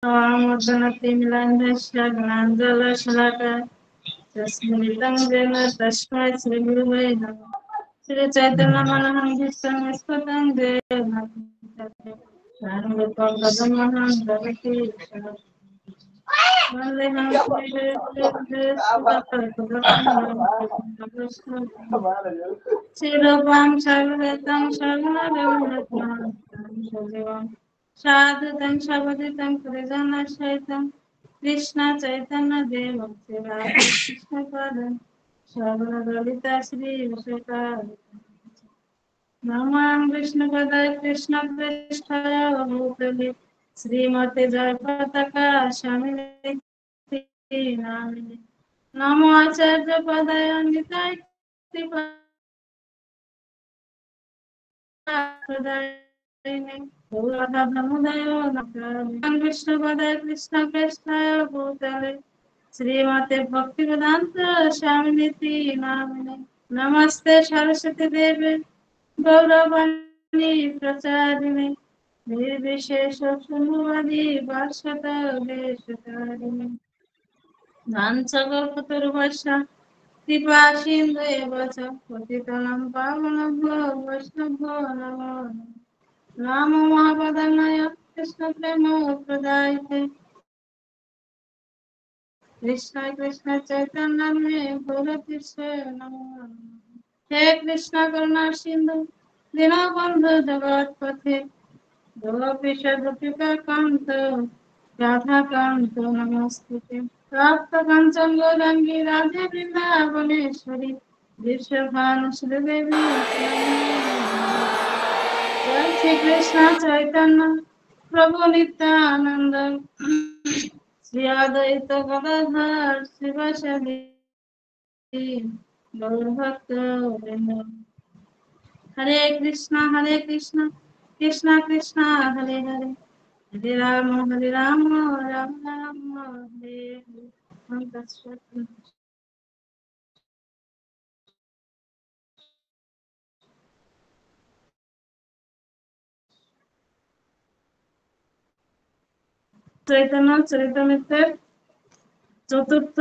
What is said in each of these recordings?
मुद्दनति मिलान्धस्य ज्ञानजलशलाकया तस्मिन्निदं येन तस्मै श्रीगुरुवे नमः। श्रीचैतन्यमनोहरं विस्फुटं देवं रूपं पदमहं भवति वन्देहं श्रीरूपां सर्वगतं सर्वगतं साधुतं सवदितं कृष्णचैतन्यं कृष्णचैतन्यदेवं श्रीराधकृष्णपादं सर्वललिता श्रीविशाखाय नमां विष्णुपदाय कृष्णप्रेष्ठाय भूतले श्रीमते जयपताका स्वामिनिति नामिने नमो आचार्यपदाय निताय विष्णुपदाय कृष्णप्रेष्ठाय भूतले श्रीमते भक्तिवेदांत स्वामिनिति नामिने नमस्ते सरस्वती देवी गौरवाणी प्रचारिणे निर्विशेष शून्यवादी भाषत देशकारिणे नान्सगोपतुर्वश कृपा सिन्धु एव च पतितानां पावनेभ्यो वैष्णवेभ्यो नमो नमो महावदनाय कृष्णप्रेमप्रदायते कृष्ण कृष्ण चैतन्य गौरतीर्थे नमो हे कृष्ण करुणा सिंधु दीनबंधु जगत्पथे गोपीश गोपिका कांत राधा कांत नमस्ते प्राप्त कंचन गौरांगी राधे वृंदावनेश्वरी विश्वभानुसुर देवी जय श्री कृष्ण चैतन्य प्रभु नित्यानंद श्री अद्वैत गदाधर शिवासादि गौर भक्त वृंद हरे कृष्णा कृष्णा कृष्णा हरे हरे हरे राम राम राम हरे हरे हम চৈতন্য চরিতামৃতের চতুর্থ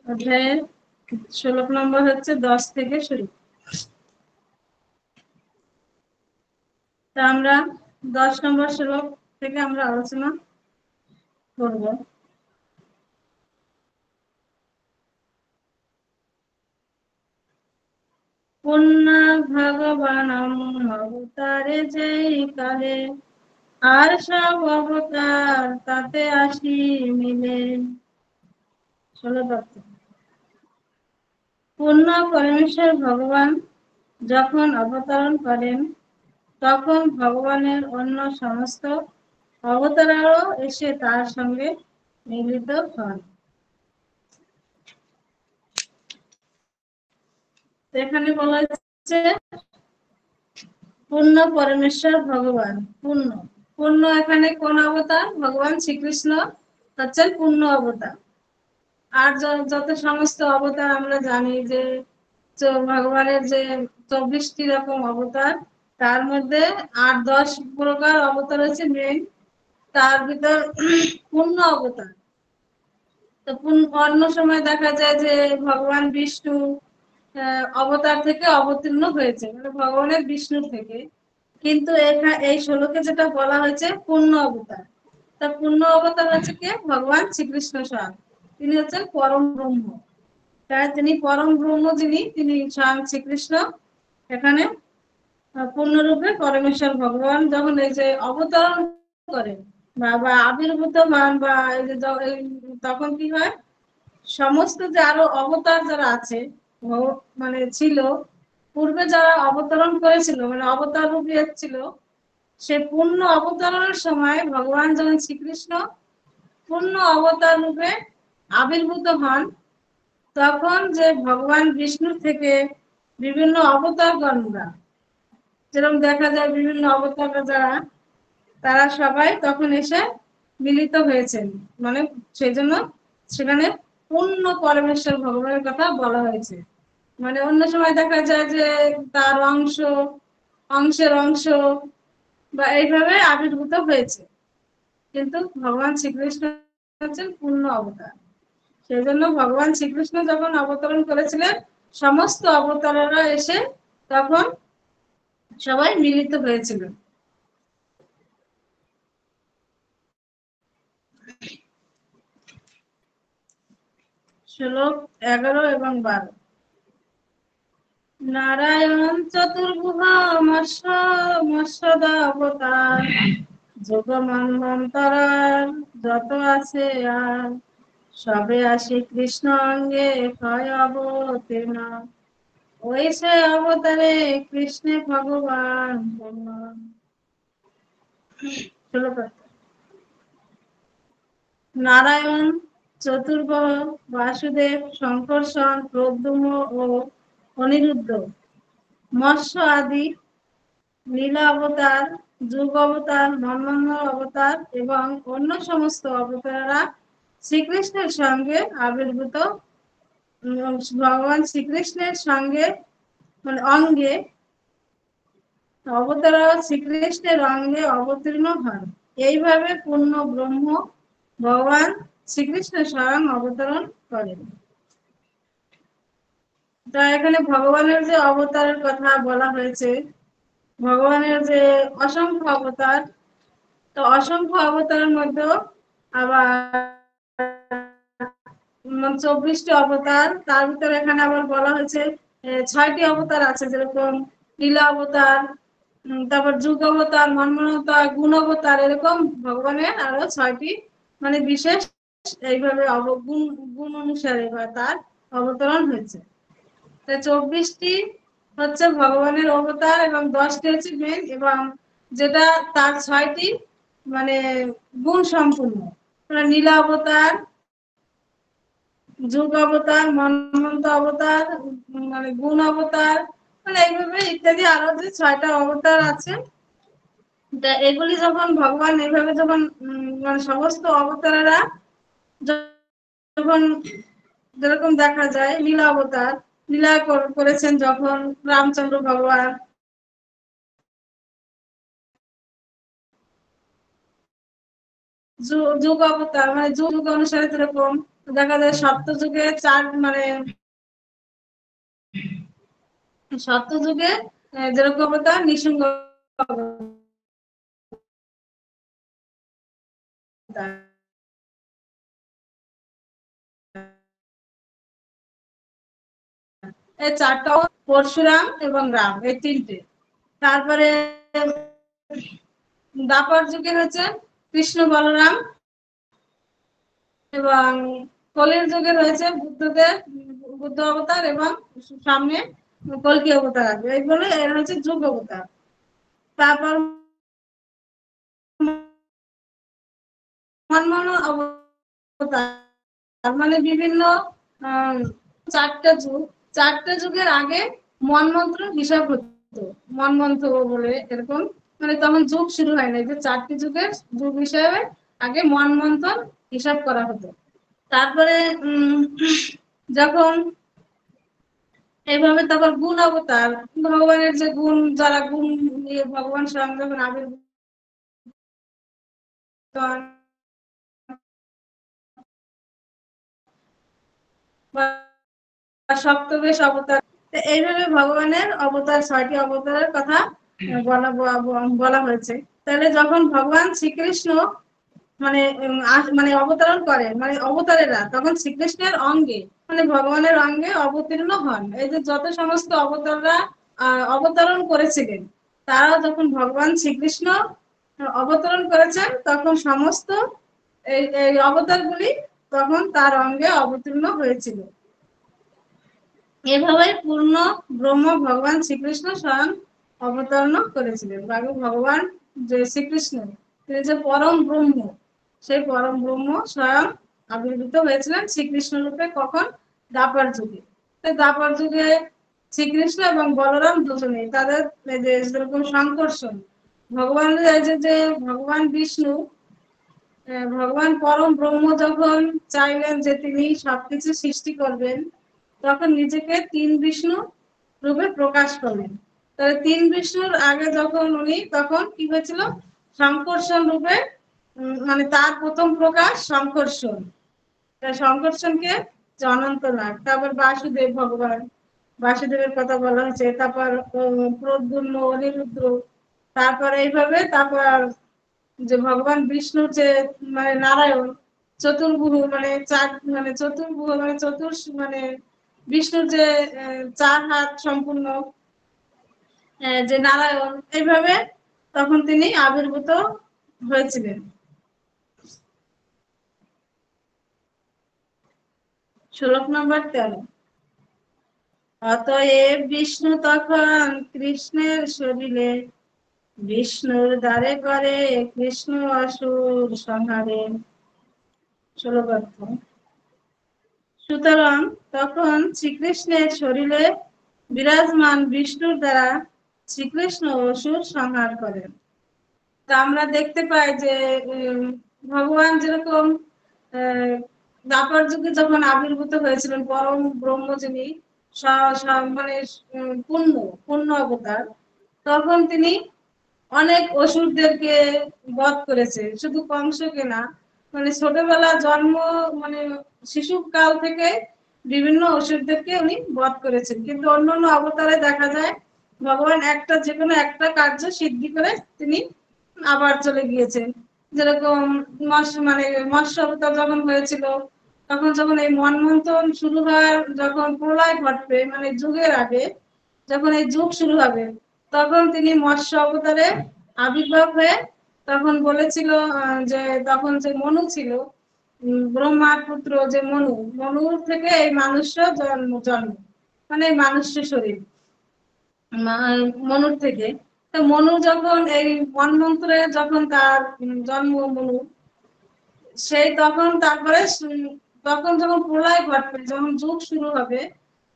অধ্যায়ের শ্লোক নম্বর হচ্ছে 10 থেকে শুরু। তা আমরা 10 নম্বর শ্লোক থেকে আমরা আলোচনা করব। পুণ্য ভগবানম অবতারে যেই কালে আর সব অবতার তাতে আসি মিলে। 16 পূর্ণ পরমেশ্বর ভগবান যখন অবতরণ করেন তখন ভগবানের অন্য সমস্ত অবতারাও এসে তার সঙ্গে মিলিত হন। এখানে বলা হচ্ছে পূর্ণ পরমেশ্বর ভগবান। পূর্ণ পূর্ণ এখানে কোন অবতার? ভগবান শ্রীকৃষ্ণ হচ্ছেন পূর্ণ অবতার। আর যত সমস্ত অবতার আমরা জানি যে ভগবানের যে 24টি রকম অবতার, তার মধ্যে 8-10 প্রকার অবতার হচ্ছে মেন, তার ভিতর পূর্ণ অবতার। তো অন্য সময় দেখা যায় যে ভগবান বিষ্ণু অবতার থেকে অবতীর্ণ হয়েছে, মানে ভগবানের বিষ্ণুর থেকে, কিন্তু এই শ্লোকে যেটা বলা হয়েছে পূর্ণ অবতার। তা পূর্ণ অবতার হচ্ছে কে? ভগবান শ্রীকৃষ্ণ স্বয়ং। তিনি হচ্ছেন পরম ব্রহ্ম। তাই তিনি পরম ব্রহ্ম, তিনি স্বয়ং শ্রীকৃষ্ণ। এখানে পূর্ণরূপে পরমেশ্বর ভগবান যখন এই যে অবতরণ করেন বা আবির্ভূত হন, বা এই যে তখন কি হয়, সমস্ত যে আরো অবতার যারা আছে, মানে ছিল পূর্বে যারা অবতরণ করেছিল, মানে অবতার রূপে ছিল, সে পূর্ণ অবতরণের সময় ভগবান যখন শ্রীকৃষ্ণ পূর্ণ অবতার রূপে আবির্ভূত হন, তখন যে ভগবান বিষ্ণু থেকে বিভিন্ন অবতারগণরা, যেরকম দেখা যায় বিভিন্ন অবতার যারা, তারা সবাই তখন এসে মিলিত হয়েছেন, মানে সেই জন্য সেখানে পূর্ণ পরমেশ্বর ভগবানের কথা বলা হয়েছে। মানে অন্য সময় দেখা যায় যে তার অংশের অংশ বা এইভাবে আবির্ভূত হয়েছে। কিন্তু ভগবান শ্রীকৃষ্ণ হচ্ছেন পূর্ণ অবতার। সেই জন্য ভগবান শ্রীকৃষ্ণ যখন অবতরণ করেছিলেন, সমস্ত অবতারেরা এসে তখন সবাই মিলিত হয়েছিল। শ্লোক 11 এবং 12। নারায়ণ চতুর্ভুজ মৎস্যদাবতার, যোগ মন্বন্তরার যত আছে আর, সবে আসি কৃষ্ণ অঙ্গে ক্ষয় অবতীর্ণ, ওই সে অবতারে কৃষ্ণে ভগবান পূর্ণ। নারায়ণ, চতুর্ভুজ, বাসুদেব, শঙ্কর্ষণ, প্রদ্যুম্ন ও অনিরুদ্ধ, মৎস্য আদি, লীলা অবতার, যুগ অবতার, মন্বন্তর অবতার এবং অন্য সমস্ত অবতারেরা শ্রীকৃষ্ণের সঙ্গে আবির্ভূত, ভগবান শ্রীকৃষ্ণের সঙ্গে মানে অঙ্গে অবতারা শ্রীকৃষ্ণের অঙ্গে অবতীর্ণ হন। এইভাবে পূর্ণ ব্রহ্ম ভগবান শ্রীকৃষ্ণ স্বয়ং অবতরণ করেন। তা এখানে ভগবানের যে অবতারের কথা বলা হয়েছে, ভগবানের যে অসংখ্য অবতার, তো অসংখ্য অবতারের মধ্যেও আবার 24টি অবতার, তার ভিতরে এখানে আবার বলা হয়েছে 6টি অবতার আছে, যেরকম লীলা অবতার, তারপর যুগ অবতার, মন্বন্তর, গুণ অবতার, এরকম ভগবানের আরো 6টি মানে বিশেষ এইভাবে গুণ অনুসারে বা তার অবতরণ হয়েছে। 24টি হচ্ছে ভগবানের অবতার এবং 10টি হচ্ছে মেন, এবং যেটা তার 6টি মানে গুণ সম্পূর্ণ, নীলা অবতার, যুগ অবতার, মন্বন্ত অবতার, মানে গুণ অবতার, মানে এইভাবে ইত্যাদি আরো যে 6টা অবতার আছে। এগুলি যখন ভগবান এইভাবে যখন মানে সমস্ত অবতারেরা যখন যেরকম দেখা যায় লীলা অবতার লীলা করেছেন যখন রামচন্দ্র ভগবান, যুগ অবতার মানে যুগ অনুসারে যেরকম দেখা যায় সপ্ত যুগে মানে সপ্ত যুগে যেরকম অবতার নৃসিংহ অবতার, এই 4টা পরশুরাম এবং রাম, এই 3টে। তারপরে দ্বাপর যুগে হচ্ছে কৃষ্ণ বলরাম, এবং কলির যুগে রয়েছে বুদ্ধ অবতার, এবং সামনে কল্কি অবতার আসবে, এইগুলো এর হচ্ছে যুগ অবতার। তারপর মন্মন অবতার মানে বিভিন্ন 4টা যুগের আগে মন্মন্ত্র হিসাব হতো, মন্মন্ত্র বলে এরকম, মানে তখন যুগ শুরু হয় না, যে 4টি যুগের যুগ হিসাবে আগে মন্মন্থন হিসাব করা হতো। তারপরে যখন এইভাবে তারপর গুণ অবতার, ভগবানের যে গুণ, যারা গুণ নিয়ে ভগবান স্বয়ং যখন আবির্ভূত সপ্তবেশ অবতার, এইভাবে ভগবানের অবতার 6টি অবতারের কথা বলা হয়েছে। তাহলে যখন ভগবান শ্রীকৃষ্ণ মানে মানে অবতরণ করেন, মানে অবতারেরা তখন শ্রীকৃষ্ণের অঙ্গে মানে ভগবানের অঙ্গে অবতীর্ণ হন। এই যে যত সমস্ত অবতাররা অবতরণ করেছিলেন, তারা যখন ভগবান শ্রীকৃষ্ণ অবতরণ করেছেন, তখন সমস্ত এই অবতারগুলি তখন তার অঙ্গে অবতীর্ণ হয়েছিল। এভাবে পূর্ণ ব্রহ্ম ভগবান শ্রীকৃষ্ণ স্বয়ং অবতরণ করেছিলেন। ভগবান যে শ্রীকৃষ্ণ, তিনি যে পরম ব্রহ্ম, সেই পরম ব্রহ্ম স্বয়ং আবির্ভূত হয়েছিলেন শ্রীকৃষ্ণ রূপে। কখন? দ্বাপর যুগে। দ্বাপর যুগে শ্রীকৃষ্ণ এবং বলরাম দুজনে, তাদের যেরকম সংকর্ষণ, ভগবানের যে ভগবান বিষ্ণু, ভগবান পরম ব্রহ্ম যখন চাইলেন যে তিনি সবকিছু সৃষ্টি করবেন, তখন নিজেকে 3 বিষ্ণু রূপে প্রকাশ করলেন। তাহলে 3 বিষ্ণুর আগে যখন উনি, তখন কি হয়েছিল? সংকর্ষণ রূপে মানে তার প্রথম প্রকাশ সংকর্ষণ, সংকর্ষণকে যে অনন্ত নাগ। তারপর বাসুদেব ভগবান, বাসুদেবের কথা বলা হয়েছে। তারপর প্রদ্যুম্ন, অনিরুদ্র। তারপর এইভাবে তারপর যে ভগবান বিষ্ণুর যে মানে নারায়ণ, চতুর্ভুজ মানে চার, মানে চতুর্ভুজ মানে মানে বিষ্ণুর যে 4 হাত সম্পূর্ণ যে নারায়ণ, এইভাবে তখন তিনি আবির্ভূত হয়েছিলেন। শ্লোক নম্বর 13। অতএব বিষ্ণু তখন কৃষ্ণের শরীরে বিষ্ণুর দ্বারে করে কৃষ্ণ অসুর সংহারে। শ্লোক অর্থ। সুতরাং তখন শ্রীকৃষ্ণের শরীরে বিরাজমান বিষ্ণুর দ্বারা শ্রীকৃষ্ণ অসুর সংহার করেন। তা আমরা দেখতে পাই যে ভগবান যেরকম দ্বাপর যুগে যখন আবির্ভূত হয়েছিলেন, পরম ব্রহ্ম যিনি মানে পূর্ণ পূর্ণ অবতার, তখন তিনি অনেক অসুরদেরকে বধ করেছে। শুধু কংসকে না, মানে ছোটবেলা জন্ম মানে শিশুকাল থেকে বিভিন্ন অসুরদেরকে উনি বধ করেছেন। কিন্তু অন্যান্য অবতারে দেখা যায় ভগবান একটা যে কোনো একটা কার্য সিদ্ধি করে তিনি আবার চলে গিয়েছেন। যেরকম মানে মৎস্য অবতার যখন হয়েছিল, তখন যখন এই মন্বন্তর শুরু হওয়ার, যখন প্রলয় ঘটবে মানে যুগের আগে, যখন এই যুগ শুরু হবে, তখন তিনি মৎস্য অবতারে আবির্ভাব হয়ে তখন বলেছিল যে তখন যে মনু ছিল, ব্রহ্মার পুত্র যে মনু, মনুর থেকে এই মানুষ্য জন্ম মানে মানুষ্য শরীর মনুর থেকে। তো মনু যখন এই মন্বন্তরে যখন তার জন্ম মনু, সেই তখন তারপরে তখন যখন প্রলয় ঘটবে, যখন যুগ শুরু হবে,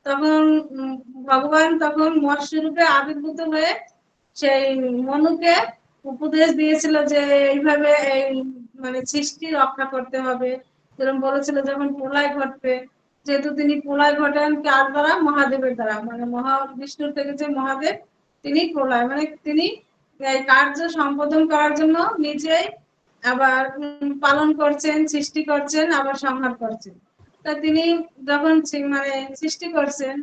তখন ভগবান তখন মৎস্য রূপে আবির্ভূত হয়ে সেই মনুকে উপদেশ দিয়েছিল যে এইভাবে এই মানে সৃষ্টি রক্ষা করতে হবে। যেরকম বলেছিল যখন প্রলয় ঘটবে, যেহেতু তিনি প্রলয় ঘটান কার দ্বারা? মহাদেবের দ্বারা, মানে মহাবিষ্ণুর থেকে যে মহাদেব, তিনি প্রলয় মানে তিনি এই কার্য সম্পাদন করার জন্য নিজেই আবার পালন করছেন, সৃষ্টি করছেন, আবার সংহার করছেন। তা তিনি যখন মানে সৃষ্টি করছেন,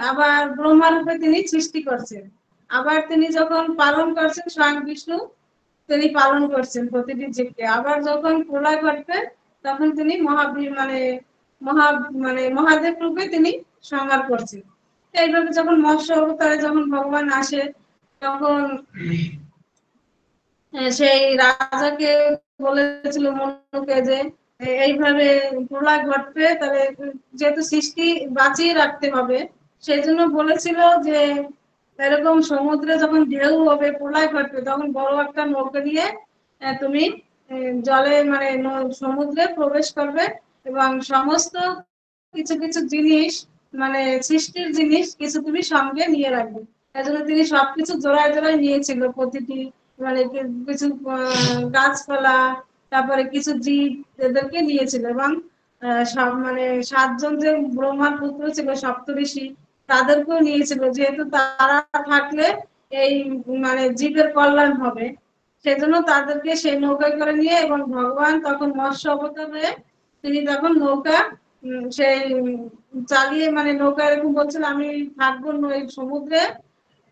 আবার ব্রহ্মা রূপে তিনি সৃষ্টি করছেন, আবার তিনি যখন পালন করছেন স্বয়ং বিষ্ণু, তিনি পালন করছেন প্রতিটি জীবকে। আবার যখন প্রলয় ঘটবে, তখন তিনি মহাবীর মানে মহাদেব রূপে তিনি সংহার করছেন। এইভাবে যখন মৎস্য অবতারে যখন ভগবান আসে, তখন সেই রাজাকে বলেছিল মনুকে যে এইভাবে প্রলয় ঘটবে, তাহলে যেহেতু সৃষ্টি বাঁচিয়ে রাখতে হবে, সেই জন্য বলেছিল যে এরকম সমুদ্রে যখন ঢেউ হবে, প্রলয় ঘটবে, তখন বড় একটা নৌকা নিয়ে তুমি জলে মানে সমুদ্রে প্রবেশ করবে, এবং সমস্ত কিছু কিছু জিনিস মানে সৃষ্টির জিনিস কিছু তুমি সঙ্গে নিয়ে রাখবে। এজন্য তিনি সবকিছু জোড়ায় জোড়ায় নিয়েছিল, প্রতিটি মানে কিছু গাছপালা, তারপরে কিছু জীব, এদেরকে নিয়েছিল। এবং সব মানে 7 জন যে ব্রহ্মার পুত্র ছিল, সপ্তঋষি, তাদেরকেও নিয়েছিল, যেহেতু তারা থাকলে এই মানে জীবের কল্যাণ হবে, সেজন্য তাদেরকে সেই নৌকায় করে নিয়ে, এবং ভগবান তখন মৎস্য অবতার হয়ে তিনি তখন নৌকা সেই চালিয়ে, মানে নৌকা এরকম বলছিল আমি থাকবো এই সমুদ্রে,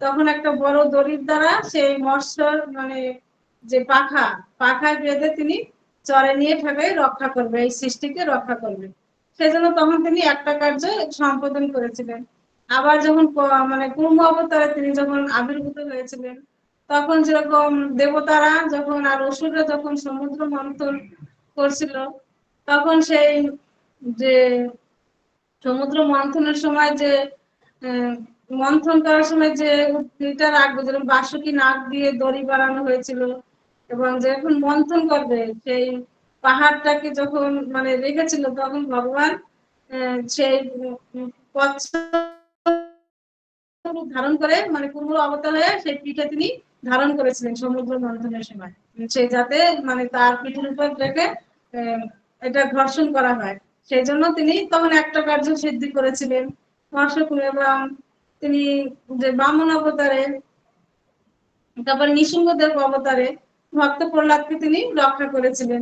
তখন একটা বড় দড়ির দ্বারা সেই মৎস্যর মানে যে পাখায় বেঁধে তিনি চরে নিয়ে ঠেকাই রক্ষা করবে, এই সৃষ্টিকে রক্ষা করবে। সেজন্য তখন তিনি একটা কার্য সম্পাদন করেছিলেন। আবার যখন মানে কুর্ম অবতারে তিনি যখন আবির্ভূত হয়েছিলেন, তখন যেরকম দেবতারা যখন আর অসুররা যখন সমুদ্র মন্থন করছিল, তখন সেই যে সমুদ্র মন্থনের সময় যে মন্থন করার সময় যে এটা রাখবে, যেরকম বাসুকি নাক দিয়ে দড়ি বানানো হয়েছিল, এবং যখন মন্থন করবে সেই পাহাড়টাকে যখন মানে রেখেছিল, তখন ভগবান সেই কচ্ছ ধারণ করে মানে কুমড়ো অবতার হয়ে সেই পিঠে তিনি ধারণ করেছিলেন সমুদ্র মন্থনের সময়, সেই যাতে মানে তার পিঠের উপর রেখে এটা ঘর্ষণ করা হয়। সেই জন্য তিনি তখন একটা কার্য সিদ্ধি করেছিলেন মৎস্যকুল। এবং তিনি যে বামন অবতারে, তারপরে নৃসিংহদেব অবতারে ভক্ত প্রহ্লাদকে তিনি রক্ষা করেছিলেন।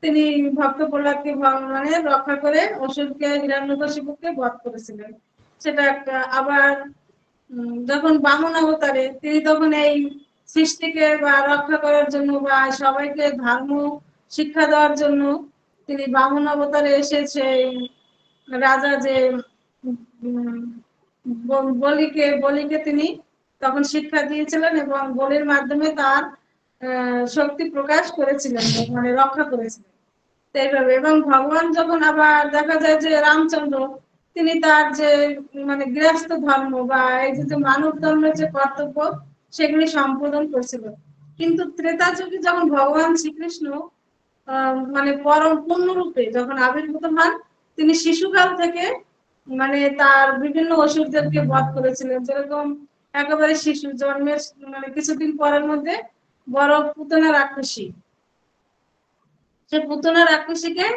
তিনি ভক্ত প্রহ্লাদকে মানে রক্ষা করে অসুরকে হিরণ্যকশিপুকে বধ করেছিলেন। সেটা একটা। আবার যখন বামন অবতারে তিনি তখন এই সৃষ্টিকে বা রক্ষা করার জন্য বা সবাইকে ধর্ম শিক্ষা দেওয়ার জন্য তিনি বামন অবতারে এসেছে। রাজা যে বলিকে তিনি তখন শিক্ষা দিয়েছিলেন এবং বলির মাধ্যমে তার শক্তি প্রকাশ করেছিলেন, মানে রক্ষা করেছিলেন এইভাবে। এবং ভগবান যখন আবার দেখা যায় যে রামচন্দ্র তিনি তার যে মানে গৃহস্থ ধর্ম বা এই যে মানব ধর্মের যে কর্তব্য সেগুলি সম্পাদন করছিল। কিন্তু ত্রেতা যুগে যখন ভগবান শ্রীকৃষ্ণ মানে পরম পূর্ণরূপে যখন আবির্ভূত হন, তিনি শিশুকাল থেকে মানে তার বিভিন্ন অসুরদেরকে বধ করেছিলেন। যেরকম একেবারে শিশু জন্মের মানে কিছুদিন পরের মধ্যে বড় পুতনা রাক্ষসী, সে পুতনা রাক্ষসীকে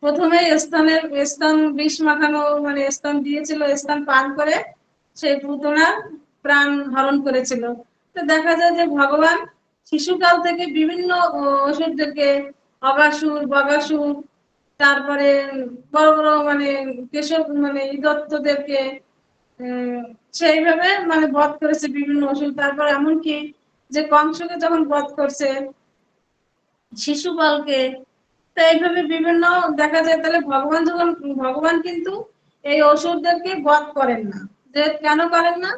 প্রথমে স্তন বিষ মাখানো মানে স্তন দিয়েছিল, স্তন পান করে সেই পুতনার প্রাণ হরণ করেছিল। তো দেখা যায় যে ভগবান শিশুকাল থেকে বিভিন্ন অসুরদেরকে, অগাসুর, বগাসুর, তারপরে বড় বড় মানে কেশব মানে দত্তদেরকে সেইভাবে মানে বধ করেছে বিভিন্ন অসুর। তারপর এমনকি যে কংসকে যখন বধ করছে, শিশুপালকে, তো এইভাবে বিভিন্ন দেখা যায়। তাহলে ভগবান কিন্তু এই অসুরদেরকে বধ করেন না। যে কেন করেন না?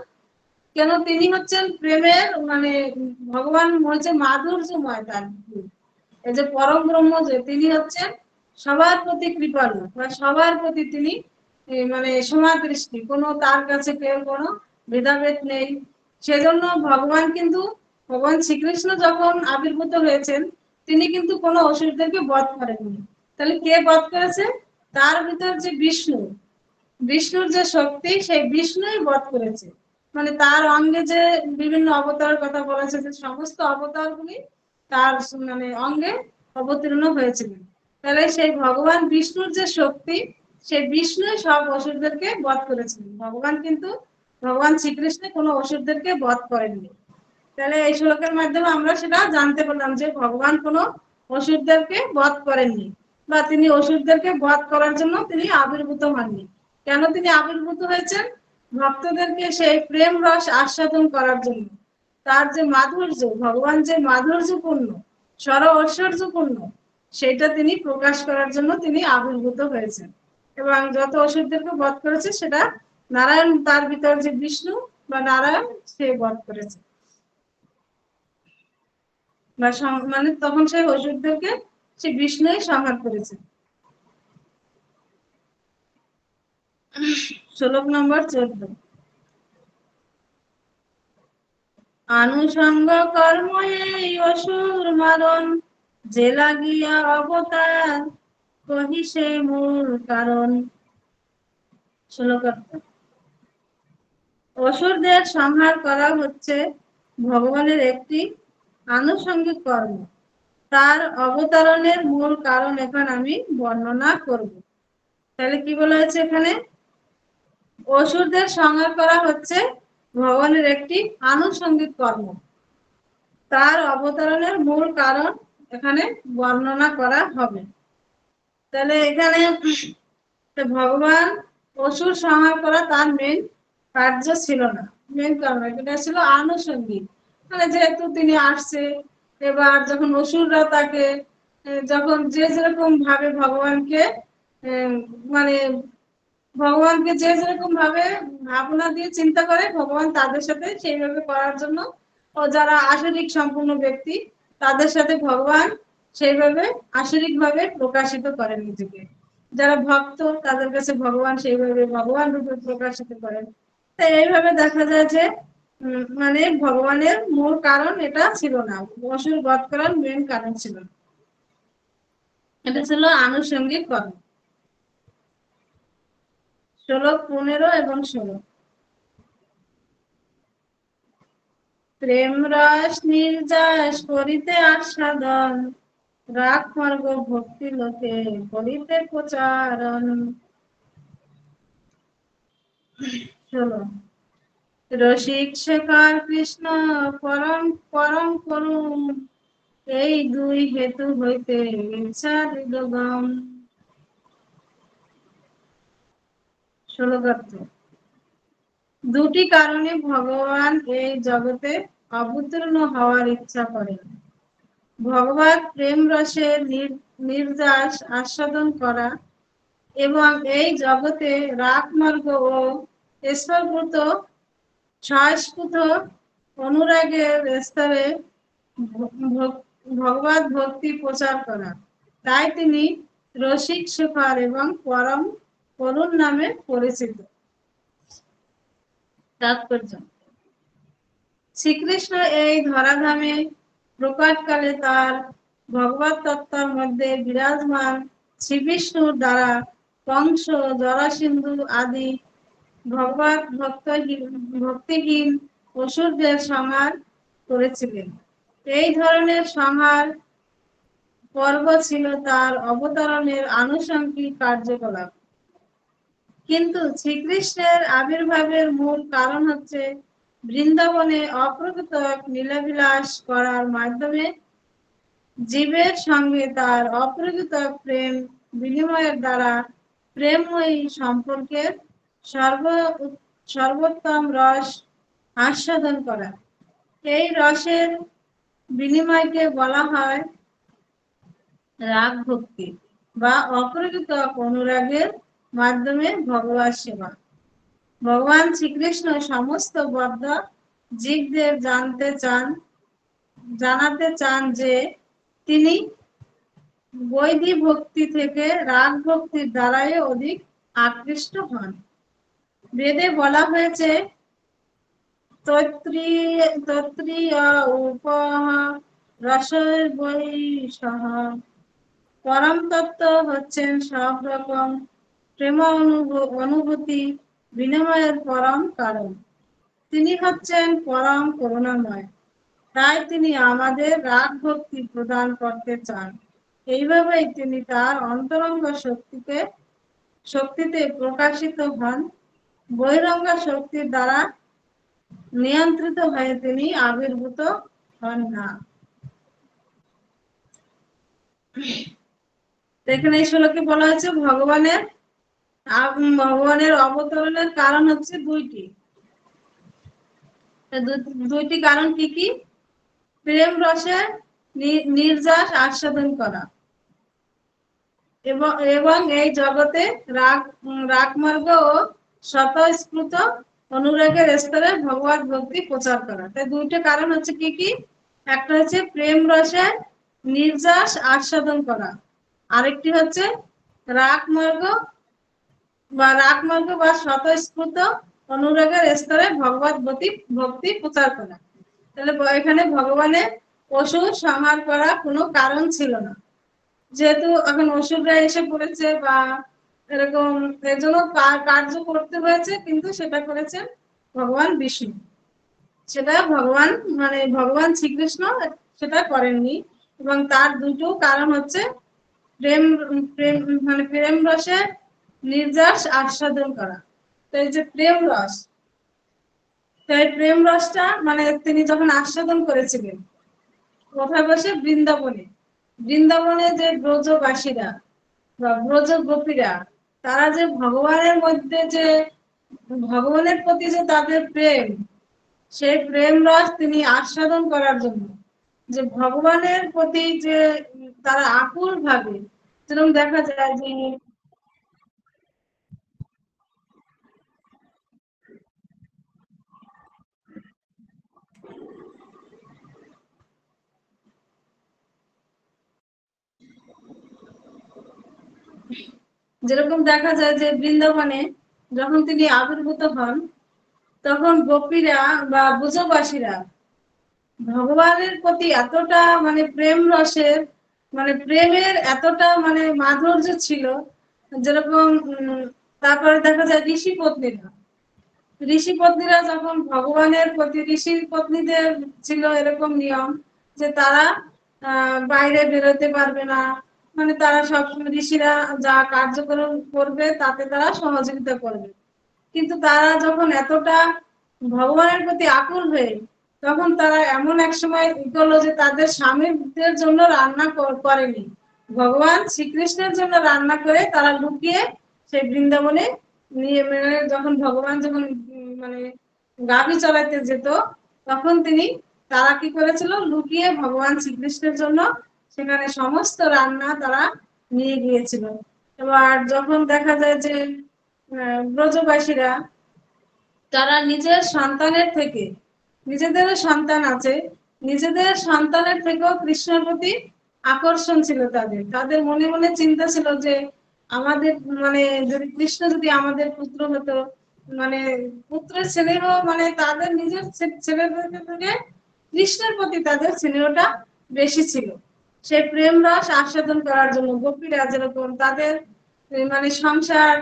কেন? তিনি হচ্ছেন প্রেমের মানে ভগবান হচ্ছে মাধুর্যময় তার। এই যে পরম ব্রহ্ম যে তিনি হচ্ছেন সবার প্রতি কৃপালু বা সবার প্রতি তিনি মানে সমাদৃষ্টি, কোনো তার কাছে কেউ কোনো ভেদাভেদ নেই। সেজন্য ভগবান শ্রীকৃষ্ণ যখন আবির্ভূত হয়েছেন তিনি কিন্তু কোনো অসুরদেরকে বধ করেননি। তাহলে কে বধ করেছে? তার ভিতর যে বিষ্ণুর যে শক্তি, সেই বিষ্ণুই বধ করেছে। মানে তার অঙ্গে যে বিভিন্ন অবতারের কথা বলেছে, যে সমস্ত অবতারগুলি তার মানে অঙ্গে অবতীর্ণ হয়েছিলেন। তাহলে সেই ভগবান বিষ্ণুর যে শক্তি, সেই বিষ্ণুই সব অসুরদেরকে বধ করেছিলেন। ভগবান শ্রীকৃষ্ণ কোনো অসুরদেরকে বধ করেননি। তাহলে এই শ্লোকের মাধ্যমে আমরা সেটা জানতে পারলাম যে ভগবান কোনো অসুরদেরকে বধ করেননি বা তিনি অসুরদেরকে বধ করার জন্য তিনি আবির্ভূত হননি। কেন তিনি আবির্ভূত হয়েছেন? ভক্তদেরকে সেই প্রেম রস আস্বাদন করার জন্য। তার যে মাধুর্য, ভগবান যে মাধুর্যপূর্ণ, ঐশ্বর্যপূর্ণ, সেটা তিনি প্রকাশ করার জন্য তিনি আবির্ভূত হয়েছেন। এবং যত অসুরদেরকে বধ করেছে সেটা নারায়ণ, তার ভিতর যে বিষ্ণু বা নারায়ণ, সে বধ করেছে বা মানে তখন সেই অসুরদেরকে সে বিষ্ণুই সংহার করেছে। শ্লোক নম্বর 14। আনুষঙ্গ কর্ম এই অসুর মারণ, যে লাগিয়া অবতার কহিসে মূল কারণ। শ্লোক। অসুরদের সংহার করা হচ্ছে ভগবানের একটি আনুষঙ্গিক কর্ম। তার অবতারণের মূল কারণ এখন আমি বর্ণনা করব। তাহলে কি বলা হয়েছে এখানে? অসুরদের সংহার করা হচ্ছে ভগবানের একটি আনুষঙ্গিক কর্ম, তার অবতারণের মূল কারণ এখানে বর্ণনা করা হবে। তাহলে এখানে ভগবান অসুর সংহার করা তার মেন কার্য ছিল না, মেন কারণ এটা ছিল আনুষঙ্গিক। মানে যেহেতু তিনি আসছে, এবার যখন অসুররা তাকে যখন যে যেরকম ভাবে মানে ভগবানকে যে যেরকম ভাবে ভাবনা দিয়ে চিন্তা করে, ভগবান তাদের সাথে সেইভাবে করার জন্য, ও যারা আসরিক সম্পূর্ণ ব্যক্তি তাদের সাথে ভগবান সেইভাবে আসরিক ভাবে প্রকাশিত করেন নিজেকে। যারা ভক্ত তাদের কাছে ভগবান সেইভাবে ভগবান রূপে প্রকাশিত করেন। তাই এইভাবে দেখা যায় যে মানে ভগবানের মূল কারণ এটা ছিল না, অসুর বধ করার মেন কারণ ছিল, এটা ছিল আনুষঙ্গিক কর্ম। শ্লোক 15 এবং 16। প্রেম রস নির্যাস করিতে আস্বাদন, রাগ মার্গ ভক্তি লোকে করিতে প্রচারণ। চলো। রসিক শেখর কৃষ্ণ পরম পরম করুণ, এই দুই হেতু হইতে ইচ্ছার হৃদগম। শ্লোকার্থ। দুটি কারণে ভগবান এই জগতে অবতীর্ণ হওয়ার ইচ্ছা করেন। ভগবত প্রেম রসের নির্যাস আস্বাদন করা এবং এই জগতে রাগমার্গ ও স্বর্গত সংস্কৃত অনুরাগের স্তরে ভগবত ভক্তি প্রচার করা। তাই তিনি রসিক শেখর এবং পরম করুণ নামে পরিচিত। তাৎপর্য। শ্রীকৃষ্ণ এই ধরাধামে প্রকাশকালে তার ভগবত তত্ত্বের মধ্যে বিরাজমান শ্রীবিষ্ণুর দ্বারা কংস, জরাসিন্ধু আদি ভগবত ভক্তিহীন অসুরদের সংহার করেছিলেন। এই ধরনের সংহার পর্ব ছিল তার অবতরণের আনুষঙ্গিক কার্যকলাপ। কিন্তু শ্রীকৃষ্ণের আবির্ভাবের মূল কারণ হচ্ছে বৃন্দাবনে অপ্রকৃত লীলাবিলাস করার মাধ্যমে জীবের সঙ্গে তার অপ্রকৃত প্রেম বিনিময়ের দ্বারা প্রেমময়ী সম্পর্কের সর্বোত্তম রস আস্বাদন করা। এই রসের বিনিময়কে বলা হয় রাগ ভক্তি বা অপ্রকৃত অনুরাগের মাধ্যমে ভগবত সেবা। ভগবান শ্রীকৃষ্ণ সমস্ত বদ্ধ জীবদের জানাতে চান যে তিনি বৈধি ভক্তি থেকে রাগ ভক্তির দ্বারাই অধিক আকৃষ্ট হন। বেদে বলা হয়েছে তত্রীয় উপহ রসবৈষহ। পরম তত্ত্ব হচ্ছেন সব রকম প্রেম অনুভূতি বিনিময়ের পরম কারণ। তিনি হচ্ছেন পরম করুণাময়। তাই তিনি আমাদের রাগ ভক্তি প্রদান করতে চান। এইভাবেই তিনি তার অন্তরঙ্গ শক্তিতে প্রকাশিত হন। বহিরঙ্গ শক্তির দ্বারা নিয়ন্ত্রিত হয়ে তিনি আবির্ভূত হন না। এখানে এই শ্লোকে বলা হয়েছে ভগবানের অবতরণের কারণ হচ্ছে দুইটি। দুইটি কারণ কি কি? প্রেম রসে নির্যাস আস্বাদন করা এবং এই জগতে রাগমার্গ ও স্বতঃস্ফূর্ত অনুরাগের স্তরে ভগবত ভক্তি প্রচার করা। তাই দুইটা কারণ হচ্ছে কি কি? একটা হচ্ছে প্রেম রসে নির্যাস আস্বাদন করা, আরেকটি হচ্ছে রাগমার্গ বা স্বতঃস্ফূর্ত অনুরাগের স্তরে ভগবত ভক্তি প্রচার করা। তাহলে এখানে ভগবানের অসুর সংহার করা কোনো কারণ ছিল না, যেহেতু এখন অসুররা এসে পড়েছে বা এরকম এর জন্য কার্য করতে হয়েছে, কিন্তু সেটা করেছেন ভগবান বিষ্ণু। সেটা ভগবান শ্রীকৃষ্ণ সেটা করেননি। এবং তার দুটো কারণ হচ্ছে প্রেম প্রেম রসে নির্যাস আস্বাদন করা। তো এই যে প্রেম রস, তাই প্রেম রসটা তিনি যখন আস্বাদন করেছিলেন কোথায় বসে? বৃন্দাবনে যে ব্রজবাসীরা বা ব্রজ গোপীরা, তারা যে ভগবানের প্রতি যে তাদের প্রেম, সেই প্রেম রস তিনি আস্বাদন করার জন্য যে ভগবানের প্রতি যে তারা আকুল ভাবে, যেরকম দেখা যায় যে বৃন্দাবনে যখন তিনি আবির্ভূত হন, তখন গোপীরা বা ব্রজবাসীরা ভগবানের প্রতি এতটা প্রেম রসের প্রেমের এতটা মাধুর্য ছিল, যেরকম তারপরে দেখা যায় ঋষি পত্নীরা যখন ভগবানের প্রতি, ঋষি পত্নীদের ছিল এরকম নিয়ম যে তারা বাইরে বেরোতে পারবে না, তারা সবসময় ঋষিরা যা কার্যক্রম করবে তাতে তারা সহযোগিতা করবে। কিন্তু তারা যখন এতটা ভগবানের প্রতি আকুল হয়ে তখন তারা এমন এক সময় করলো যে তাদের স্বামীদের জন্য রান্না করেনি, ভগবান শ্রীকৃষ্ণের জন্য রান্না করে তারা লুকিয়ে সেই বৃন্দাবনে নিয়ে, যখন ভগবান যখন মানে গাভী চড়াইতে যেত, তখন তারা কি করেছিল, লুকিয়ে ভগবান শ্রীকৃষ্ণের জন্য সেখানে সমস্ত রান্না তারা নিয়ে গিয়েছিল। এবার যখন দেখা যায় যে ব্রজবাসীরা তারা নিজের সন্তানের থেকে, নিজেদেরও সন্তান আছে, নিজেদের সন্তানের থেকেও কৃষ্ণের প্রতি আকর্ষণ ছিল তাদের, তাদের মনে মনে চিন্তা ছিল যে আমাদের যদি কৃষ্ণ যদি আমাদের পুত্র হতো, পুত্রের ছেলেরও তাদের নিজের ছেলেদের থেকে কৃষ্ণের প্রতি তাদের স্নেহটা বেশি ছিল। সেই প্রেম রস আস্বাদন করার জন্য গোপীরা যেরকম তাদের সংসার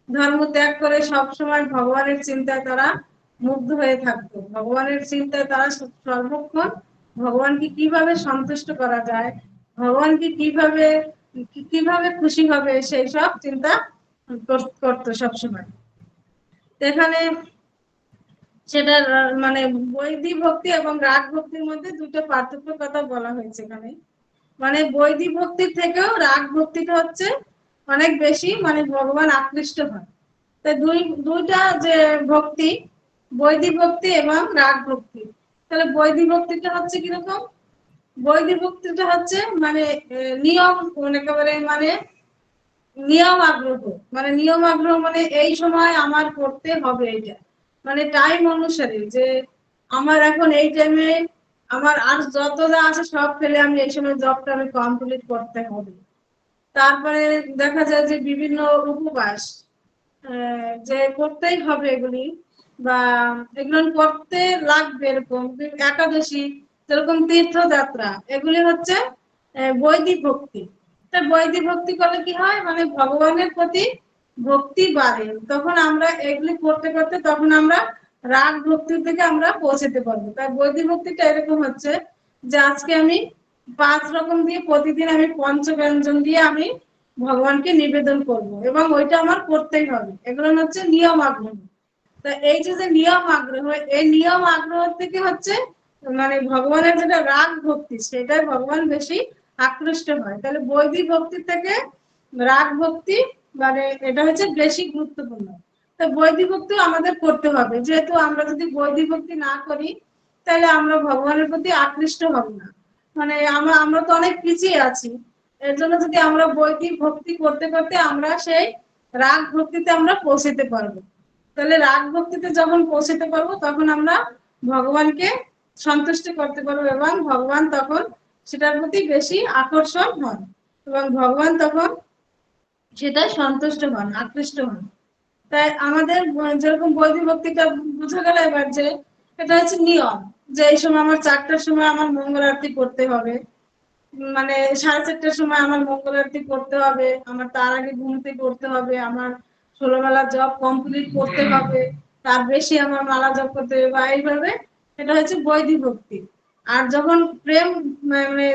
ধর্ম ত্যাগ করে সবসময় ভগবানের চিন্তায় তারা মুগ্ধ হয়ে থাকতো, ভগবানের চিন্তায় তারা সর্বক্ষণ ভগবানকে কিভাবে সন্তুষ্ট করা যায়, ভগবানকে কিভাবে কিভাবে খুশি হবে সেই সব চিন্তা করতো সবসময়। এখানে সেটা বৈদিক ভক্তি এবং রাগ ভক্তির মধ্যে দুটো পার্থক্যের কথা বলা হয়েছে এখানে। বৈদিক ভক্তির থেকেও রাগ ভক্তিটা হচ্ছে অনেক বেশি ভগবান আকৃষ্ট হয়। তাই দুইটা যে ভক্তি, বৈদিক ভক্তি এবং রাগ ভক্তি, তাহলে বৈদিক ভক্তিটা হচ্ছে কিরকম, বৈদিক ভক্তিটা হচ্ছে নিয়ম, একেবারে নিয়ম আগ্রহ, নিয়ম আগ্রহ এই সময় আমার করতে হবে এটা, টাইম অনুসারে, যে আমার এখন এই টাইমে আমার আর যত যা আছে সব ফেলে আমি এই সময় জবটা আমি কমপ্লিট করতে হবে। তারপরে দেখা যায় যে বিভিন্ন উপবাস যে করতেই হবে এগুলি, বা এগুলো করতে লাগবে, এরকম একাদশী, যেরকম তীর্থযাত্রা, এগুলি হচ্ছে বৈদিক ভক্তি। তা বৈদিক ভক্তি করলে কি হয়, ভগবানের প্রতি ভক্তি বাড়ে, তখন আমরা এগুলি করতে করতে তখন আমরা রাগ ভক্তির থেকে আমরা পৌঁছাতে পারবো। তাই বৈদিক ভক্তিটা এরকম হচ্ছে যে আজকে আমি 5 রকম দিয়ে প্রতিদিন আমি পঞ্চব্যঞ্জন দিয়ে আমি ভগবানকে নিবেদন করব, এবং ওইটা আমার করতেই হবে, এগুলো হচ্ছে নিয়ম আগ্রহ। তা এই যে নিয়ম আগ্রহ, এই নিয়ম আগ্রহ থেকে হচ্ছে ভগবানের যেটা রাগ ভক্তি, সেটাই ভগবান বেশি আকৃষ্ট হয়। তাহলে বৈদিক ভক্তির থেকে রাগ ভক্তি এটা হচ্ছে বেশি গুরুত্বপূর্ণ। তো বৈদিক ভক্তি আমাদের করতে হবে, যেহেতু আমরা যদি বৈদিক ভক্তি না করি তাহলে আমরা ভগবানের প্রতি আকৃষ্ট হব না, আমরা তো অনেক পিছিয়ে আছি। এর জন্য যদি আমরা বৈদিক ভক্তি করতে করতে আমরা সেই রাগ ভক্তিতে আমরা পৌঁছতে পারবো, তাহলে রাগ ভক্তিতে যখন পৌঁছতে পারবো তখন আমরা ভগবানকে সন্তুষ্ট করতে পারবো, এবং ভগবান তখন সেটার প্রতি বেশি আকর্ষণ হন, এবং ভগবান তখন সেটা সন্তুষ্ট হন, আকৃষ্ট হন। তাই আমাদের যেরকম বৈদিক ভক্তিটা বোঝা গেল এবার, যে এটা হচ্ছে নিয়ম, যে এই সময় আমার 4টার সময় আমার মঙ্গল আরতি করতে হবে, 4:30টার সময় আমার মঙ্গল আরতি করতে হবে, আমার তার আগে ঘুম থেকে উঠতে হবে, আমার 16 মালা জপ কমপ্লিট করতে হবে, তার বেশি আমার মালা জপ করতে হবে, বা এইভাবে এটা হচ্ছে বৈদিক ভক্তি। আর যখন প্রেম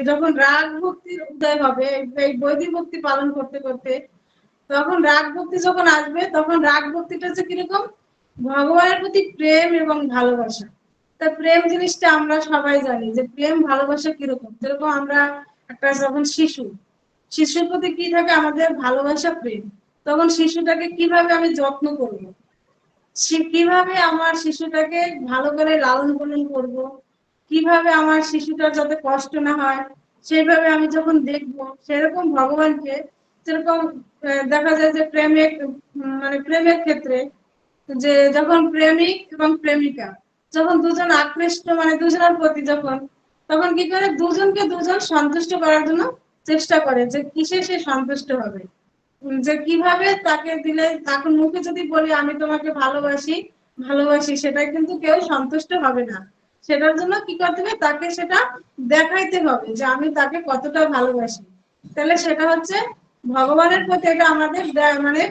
যখন রাগ ভক্তির উদয় হবে এই বৈদিক ভক্তি পালন করতে করতে, তখন রাগ ভক্তি যখন আসবে, তখন রাগ ভক্তিটা হচ্ছে কিরকম, ভগবানের প্রতি প্রেম এবং ভালোবাসা। তা প্রেম জিনিসটা আমরা সবাই জানি যে প্রেম ভালোবাসা কিরকম, যেরকম আমরা একটা যখন শিশুর প্রতি কি থাকে, আমাদের ভালোবাসা প্রেম, তখন শিশুটাকে কিভাবে আমি যত্ন করব, কিভাবে আমার শিশুটাকে ভালো করে লালন পালন করব, কিভাবে আমার শিশুটার যাতে কষ্ট না হয় সেইভাবে আমি যখন দেখব, সেরকম ভগবানকে যেরকম দেখা যায় যে প্রেমের ক্ষেত্রে, যে যখন প্রেমিক এবং প্রেমিকা যখন দুজন আকৃষ্ট দুজনের প্রতি যখন, তখন কি করে দুজনকে দুজন সন্তুষ্ট করার জন্য চেষ্টা করে, যে কিসে সে সন্তুষ্ট হবে, যে কিভাবে তাকে দিলে, তখন মুখে যদি বলি আমি তোমাকে ভালোবাসি ভালোবাসি, সেটা কিন্তু কেউ সন্তুষ্ট হবে না, সেটার জন্য কি করতে হবে, তাকে সেটা দেখাইতে হবে যে আমি তাকে কতটা ভালোবাসি। তাহলে সেটা হচ্ছে ভগবানের প্রতি এটা আমাদের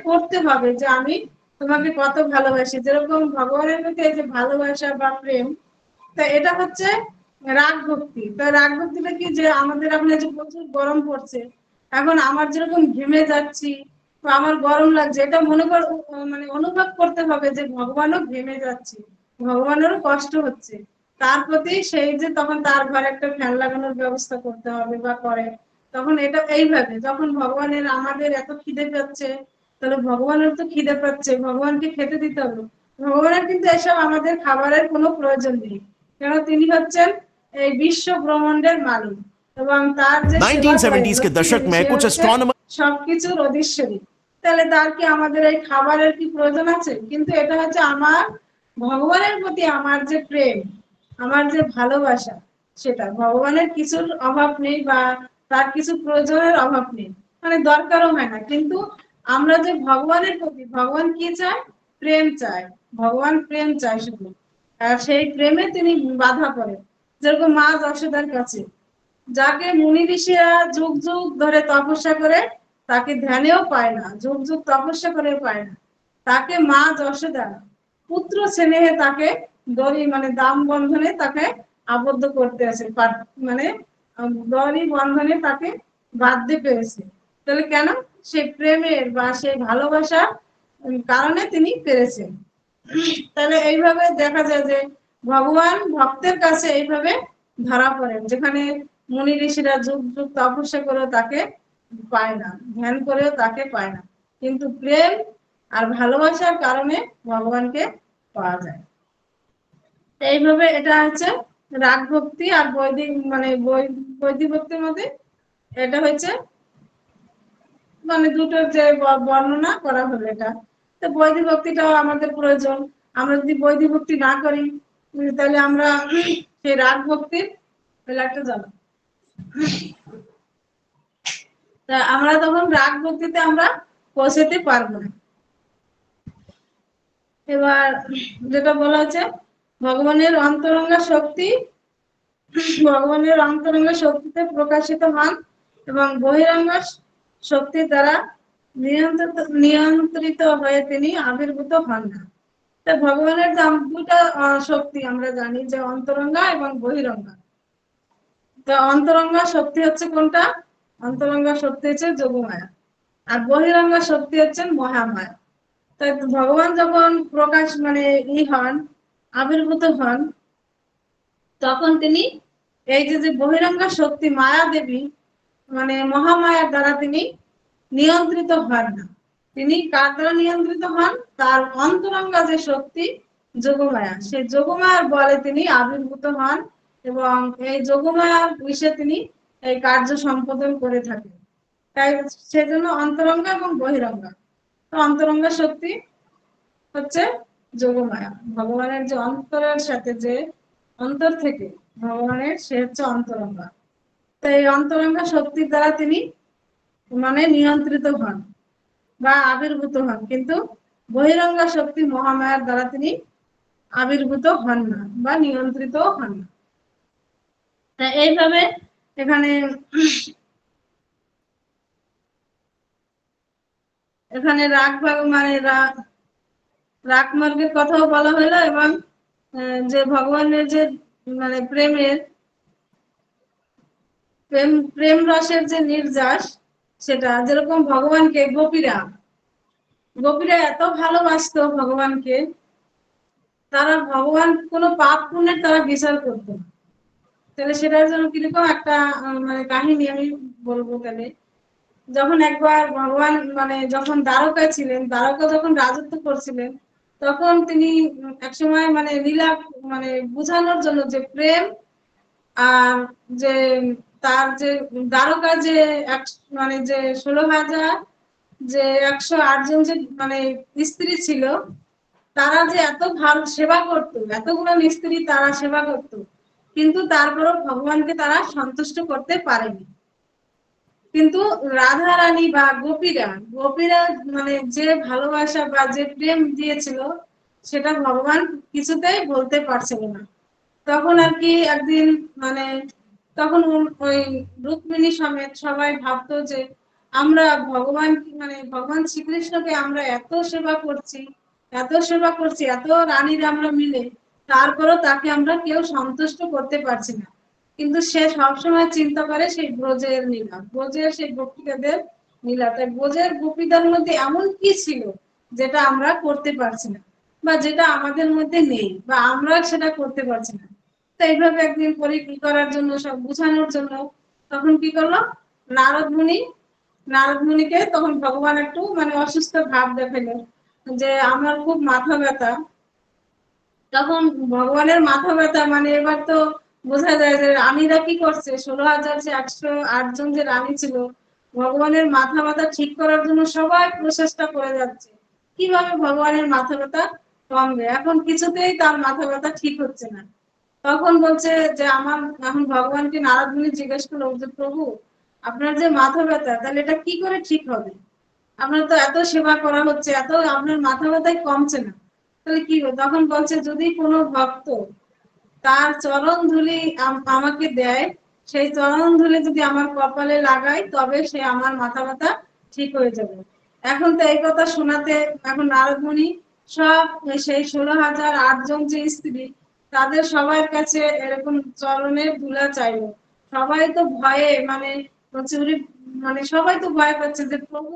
করতে হবে, যে আমি তোমাকে কত ভালোবাসি, যেরকম ভগবানের প্রতি এই যে ভালোবাসা বা প্রেম, তা এটা হচ্ছে রাগ ভক্তি। তো রাগ ভক্তিটা কি, যে আমাদের এখন এই যে প্রচুর গরম পড়ছে, এখন আমার যেরকম ঘেমে যাচ্ছি বা আমার গরম লাগছে, এটা মনে কর অনুভব করতে হবে যে ভগবানও ঘেমে যাচ্ছে, ভগবানেরও কষ্ট হচ্ছে, তার প্রতি সেই যে তখন তার ঘরে একটা ফ্যান লাগানোর ব্যবস্থা করতে হবে বা করে, তখন এটা এইভাবে যখন ভগবানের আমাদের এত খিদে পাচ্ছে, তাহলে ভগবানের তো খিদে পাচ্ছে, ভগবানকে খেতে দিতে হবে। ভগবানের কিন্তু এসব আমাদের খাবারের কোনো প্রয়োজন নেই, কারণ তিনি হচ্ছেন এই বিশ্ব ব্রহ্মাণ্ডের মালিক, এবং তার যে সেবা করে 1970s के লক্ষ্মী दशक দেবী, में সে कुछ হচ্ছে एस्ट्रोनॉमर সবকিছুর অধীশ্বরী। তাহলে তার কি আমাদের এই খাবারের কি প্রয়োজন আছে? কিন্তু এটা হচ্ছে আমার ভগবানের প্রতি আমার যে প্রেম, আমার যে ভালোবাসা, সেটা ভগবানের কিছুর অভাব নেই বা তার কিছু প্রয়োজনের অভাব নেই, মানে দরকারও হয় না। কিন্তু আমরা যে ভগবানের প্রতি, ভগবান কি চায়? প্রেম চায়। ভগবান প্রেম চায় শুধু, আর সেই প্রেমে তিনি বাধা পড়েন। যেরকম মা যশোদার কাছে, যাকে মুনি ঋষিরা যুগ যুগ ধরে তপস্যা করে তাকে ধ্যানেও পায় না, যুগ যুগ তপস্যা করেও পায় না, তাকে মা যশোদা পুত্র স্নেহে তাকে দড়ি মানে দাম বন্ধনে তাকে আবদ্ধ করতে আছে, মানে দড়ি বন্ধনে তাকে বাঁধতে পেরেছে। তাহলে কেন? সে প্রেমের বা সেই ভালোবাসার কারণে তিনি পেরেছেন। তাহলে এইভাবে দেখা যায় যে ভগবান ভক্তের কাছে এইভাবে ধরা পড়েন, যেখানে মুনি ঋষিরা যুগ যুগ তপস্যা করেও তাকে পায় না, ধ্যান করেও তাকে পায় না, কিন্তু প্রেম আর ভালোবাসার কারণে ভগবানকে পাওয়া যায়। এইভাবে এটা হচ্ছে রাগ ভক্তি আর বৈদিক মানে বৈদিক ভক্তির মধ্যে এটা হচ্ছে মানে দুটোর যে বর্ণনা করা হলো এটা। তো বৈদিক ভক্তিটাও আমাদের প্রয়োজন। আমরা যদি বৈদিক ভক্তি না করি, তাহলে আমরা সেই রাগ ভক্তির একটা জানো, তা আমরা তখন রাগ ভক্তিতে আমরা পৌঁছাতে পারবো না। এবার যেটা বলা হচ্ছে ভগবানের অন্তরঙ্গা শক্তি, ভগবানের অন্তরঙ্গা শক্তিতে প্রকাশিত হন এবং বহিরঙ্গ শক্তির দ্বারা নিয়ন্ত্রিত হয়ে তিনি আবির্ভূত হন না। ভগবানের দুটা শক্তি আমরা জানি, যে অন্তরঙ্গা এবং বহিরঙ্গা। তো অন্তরঙ্গা শক্তি হচ্ছে কোনটা? অন্তরঙ্গা শক্তি হচ্ছে যোগমায়া, আর বহিরঙ্গা শক্তি হচ্ছেন মহামায়া। তাই ভগবান যখন প্রকাশ মানে হন, আবির্ভূত হন, তখন তিনি এই যে বহিরঙ্গা শক্তি মায়া দেবী মানে মহামায়ার দ্বারা তিনি নিয়ন্ত্রিত হন না। তিনি কার দ্বারা নিয়ন্ত্রিত হন? তার অন্তরঙ্গা যে শক্তি যোগমায়া, সেই যোগমায়ার বলে তিনি আবির্ভূত হন, এবং এই যোগমায়ার বিষয়ে তিনি এই কার্য সম্পাদন করে থাকেন। তাই সেজন্য অন্তরঙ্গা এবং বহিরঙ্গা। তো অন্তরঙ্গা শক্তি হচ্ছে যোগমায়া, ভগবানের যে অন্তরের সাথে যে অন্তর থেকে ভগবানের, সে হচ্ছে অন্তরঙ্গা। তো এই অন্তরঙ্গা শক্তির দ্বারা তিনি মানে নিয়ন্ত্রিত হন বা আবির্ভূত হন, কিন্তু বহিরঙ্গা শক্তি মহামায়ার দ্বারা তিনি আবির্ভূত হন না বা নিয়ন্ত্রিত হন না। এইভাবে এখানে এখানে রাগ ভাগ মানে রাগ মার্গের কথাও বলা হলো, এবং যে ভগবানের যে মানে প্রেম রসের যে নির্যাস, সেটা যেরকম ভগবানকে গোপীরা এত ভালোবাসতো ভগবানকে, তারা ভগবান কোনো পাপ পুণ্যের তারা বিচার করতো না। তাহলে সেটার জন্য কিরকম একটা মানে কাহিনী আমি বলবো। তাহলে যখন একবার ভগবান মানে যখন দ্বারকায় ছিলেন, দ্বারকা যখন রাজত্ব করছিলেন, তখন তিনি একসময় মানে লীলা মানে বুঝানোর জন্য যে প্রেম আর যে তার যে দ্বারকা যে মানে যে 16,000 যে 108 জন যে মানে স্ত্রী ছিল, তারা যে এত ভালো সেবা করতো, এতগুলো স্ত্রী তারা সেবা করতো, কিন্তু তারপরও ভগবানকে তারা সন্তুষ্ট করতে পারেনি। কিন্তু রাধা রানী বা গোপীরা মানে যে ভালোবাসা বা যে প্রেম দিয়েছিল, সেটা ভগবান কিছুতেই বলতে পারছিল না। তখন আর কি একদিন মানে তখন ওই রুক্মিণী সমেত সবাই ভাবতো যে আমরা ভগবান শ্রীকৃষ্ণকে আমরা এত রানীরা আমরা মিলে, তারপরও তাকে আমরা কেউ সন্তুষ্ট করতে পারছি না। কিন্তু সে সবসময় চিন্তা করে সেই ব্রজের নীলা, ব্রজের সেই গোপীদের নীলা। তাই ব্রজের গোপীদের মধ্যে এমন কি ছিল যেটা আমরা করতে পারছি না, বা যেটা আমাদের মধ্যে নেই, বা আমরা সেটা করতে পারছি না। তো এইভাবে একদিন পরীক্ষা করার জন্য, সব বুঝানোর জন্য তখন কি করলো, নারদ মুনিকে তখন ভগবান একটু মানে অসুস্থ ভাব দেখালো, যে আমার খুব মাথা ব্যথা। তখন ভগবানের মাথা ব্যথা মানে এবার তো বোঝা যায় যে রানীরা কি করছে, 16,108 জন যে রানী ছিল, ভগবানের মাথা ব্যথা ঠিক করার জন্য সবাই প্রচেষ্টা করে যাচ্ছে কিভাবে ভগবানের মাথা ব্যথা কমবে। এখন কিছুতেই তার মাথা ব্যথা ঠিক হচ্ছে না। তখন বলছে যে আমার, এখন ভগবানকে নারদ মুনি জিজ্ঞেস করলো যে প্রভু, আপনার যে মাথা ব্যথা তাহলে এটা কি করে ঠিক হবে? আপনার তো এত সেবা করা হচ্ছে, এত আপনার মাথা ব্যথাই কমছে না, তাহলে কি হবে? তখন বলছে যদি কোনো ভক্ত তার চরণ ধুলি আমাকে দেয়, সেই চরণ ধুলি যদি আমার কপালে লাগাই তবে সে আমার মাথা ব্যথা ঠিক হয়ে যাবে। এখন তো এই কথা শোনাতে এখন নারদ মুনি সব সেই 16,008 জন যে স্ত্রী, তাদের সবার কাছে এরকম চরণের ধুলা চাইলো। সবাই তো ভয়ে মানে মানে সবাই তো ভয় পাচ্ছে যে প্রভু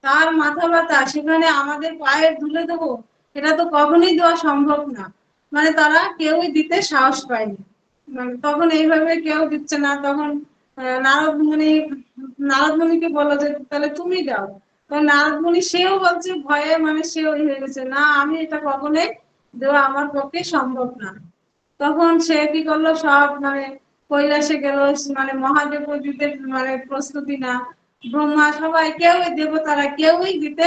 তার মাথা ব্যথা, সেখানে আমাদের পায়ের ধুলে দেবো, এটা তো কখনোই দেওয়া সম্ভব না। মানে তারা কেউই দিতে সাহস পায়নি। মানে তখন এইভাবে কেউ দিচ্ছে না। তখন নারদ মুনিকে বললো যে তাহলে তুমি দাও। তখন নারদ মুনি সেও বলছে ভয়ে, মানে সেও হয়ে গেছে, না আমি এটা কখনোই দেওয়া আমার পক্ষে সম্ভব না। তখন সে কি করলো, সব মানে কৈলাসে গেল, মানে মহাদেব দিতে মানে প্রস্তুতি না, ব্রহ্মা সবাই কেউই, দেবতারা কেউই দিতে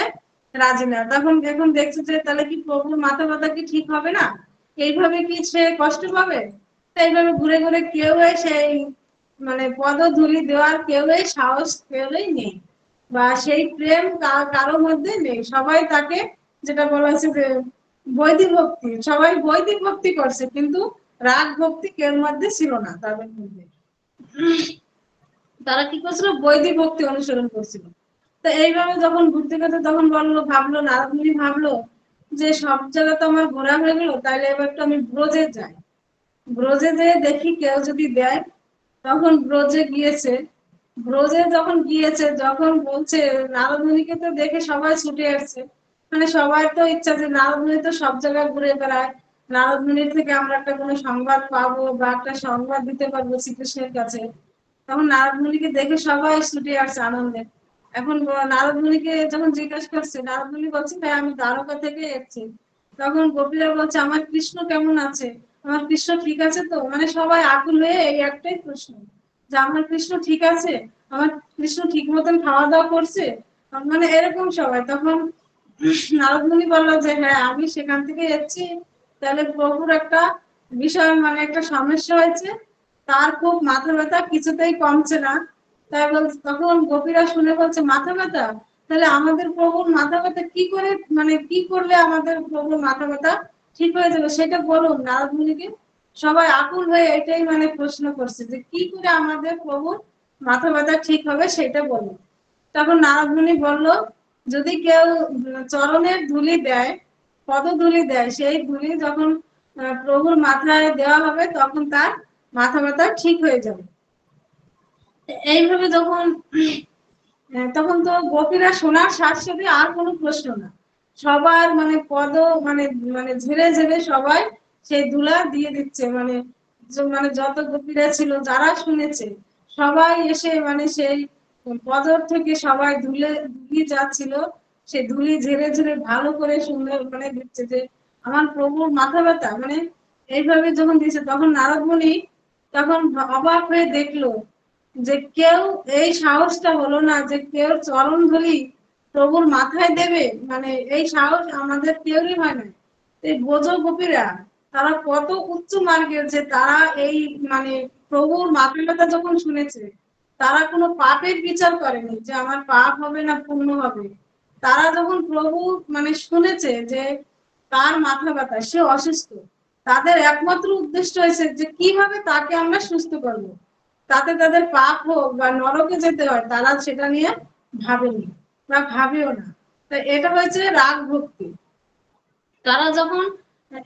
রাজি না। তখন এখন দেখছে যে তাহলে কি প্রভুর মাথা ব্যথা কি ঠিক হবে না, এইভাবে কি সে কষ্ট পাবে? এইভাবে ঘুরে ঘুরে কেউই সেই মানে পদধূলি দেওয়ার কেউই সাহস কেউই নেই, বা সেই প্রেম কারো মধ্যে নেই। সবাই তাকে, যেটা বলা হচ্ছে যে বৈদিক ভক্তি, সবাই বৈদিক ভক্তি করছে কিন্তু রাগ ভক্তি কেউ মধ্যে ছিল না তাদের মধ্যে। তারা কি করছিল, বৈদিক ভক্তি অনুসরণ করছিল। তো এইভাবে যখন ঘুরতে গেছে তখন ভাবলো নারদ মুনি ভাবলো যে সব জায়গা তো আমার ঘোরা হয়ে গেল, তাইলে এবার একটু আমি ব্রজে যাই, ব্রজে যেয়ে দেখি কেউ যদি দেয়। তখন ব্রজে গিয়েছে। ব্রজে যখন গিয়েছে, যখন বলছে, নারদ মুনিকে তো দেখে সবাই ছুটে আসছে। মানে সবার তো ইচ্ছা যে নারদ মুনি তো সব জায়গায় ঘুরে বেড়ায়, নারদ মুনির থেকে আমরা একটা কোনো সংবাদ পাবো বা একটা সংবাদ দিতে পারবো শ্রীকৃষ্ণের কাছে। তখন নারদ মুনিকে দেখে সবাই ছুটে আসছে আনন্দে। এখন নারদ মুনিকে যখন জিজ্ঞাসা করছে, নারদ মুনি বলছে ভাই আমি দ্বারকা থেকে এসেছি। তখন গোপীরা বলছে আমার কৃষ্ণ কেমন আছে, আমার কৃষ্ণ ঠিক আছে তো? মানে সবাই আকুল হয়ে এই একটাই প্রশ্ন, যে আমার কৃষ্ণ ঠিক আছে, আমার কৃষ্ণ ঠিক মতন খাওয়া দাওয়া করছে, মানে এরকম সবাই। তখন নারদ মুনি বললো যে হ্যাঁ আমি সেখান থেকে এসেছি। তাহলে প্রভুর একটা বিষয় মানে একটা সমস্যা হয়েছে, তার খুব মাথা ব্যথা কিছুতেই কমছে না। তাই বলছে, তখন গোপীরা শুনে বলছে মাথা ব্যথা, তাহলে আমাদের প্রভুর মাথা ব্যথা কি করে, মানে কি করলে আমাদের প্রভুর মাথা ব্যথা ঠিক হয়ে যাবে সেটা বলুন নারদ মুনিকে। সবাই আকুল হয়ে এটাই মানে প্রশ্ন করছে যে কি করে আমাদের প্রভুর মাথা ব্যথা ঠিক হবে সেটা বলুন। তখন নারদ মুনি বলল, যদি কেউ চরণের ধুলি দেয়, পদধূলি দেয়, সেই ধুলি যখন প্রভুর মাথায় দেওয়া হবে তখন তার মাথা ব্যথা ঠিক হয়ে যাবে। এইভাবে যখন তখন তো গোপীরা শোনার সাথে সাথে আর কোনো প্রশ্ন না, সবার মানে মানে মানে ঝেড়ে ঝেড়ে সবাই সেই ধুলা দিয়ে দিচ্ছে। মানে মানে যত গোপীরা ছিল যারা শুনেছে সবাই এসে মানে সেই পদর থেকে সবাই ধুলি যাচ্ছিল, সে ধুলি ঝেড়ে ঝেড়ে ভালো করে সুন্দর মানে দিচ্ছে যে আমার প্রভুর মাথা ব্যথা মানে এইভাবে যখন দিচ্ছে। তখন নারদ মুনি তখন অবাক হয়ে দেখলো যে কেউ এই সাহসটা হলো না যে কেউ চরণ ধুলি প্রভুর মাথায় দেবে, মানে এই সাহস আমাদের কেউরই হয় না। এই ব্রজ গোপীরা তারা কত উচ্চ মার্গের, যে তারা এই মানে প্রভুর মাথা ব্যথা যখন শুনেছে, তারা কোনো পাপের বিচার করেনি যে আমার পাপ হবে না পুণ্য হবে। তারা যখন প্রভু মানে শুনেছে যে তার মাথা ব্যথা, সে অসুস্থ, তাদের একমাত্র উদ্দেশ্য হয়েছে যে কিভাবে তাকে আমরা সুস্থ করবো, তাতে তাদের পাপ হোক বা নরকে যেতে হয় তারা সেটা নিয়ে ভাবেনি বা ভাবেও না। তো এটা হয়েছে রাগ ভক্তি। তারা যখন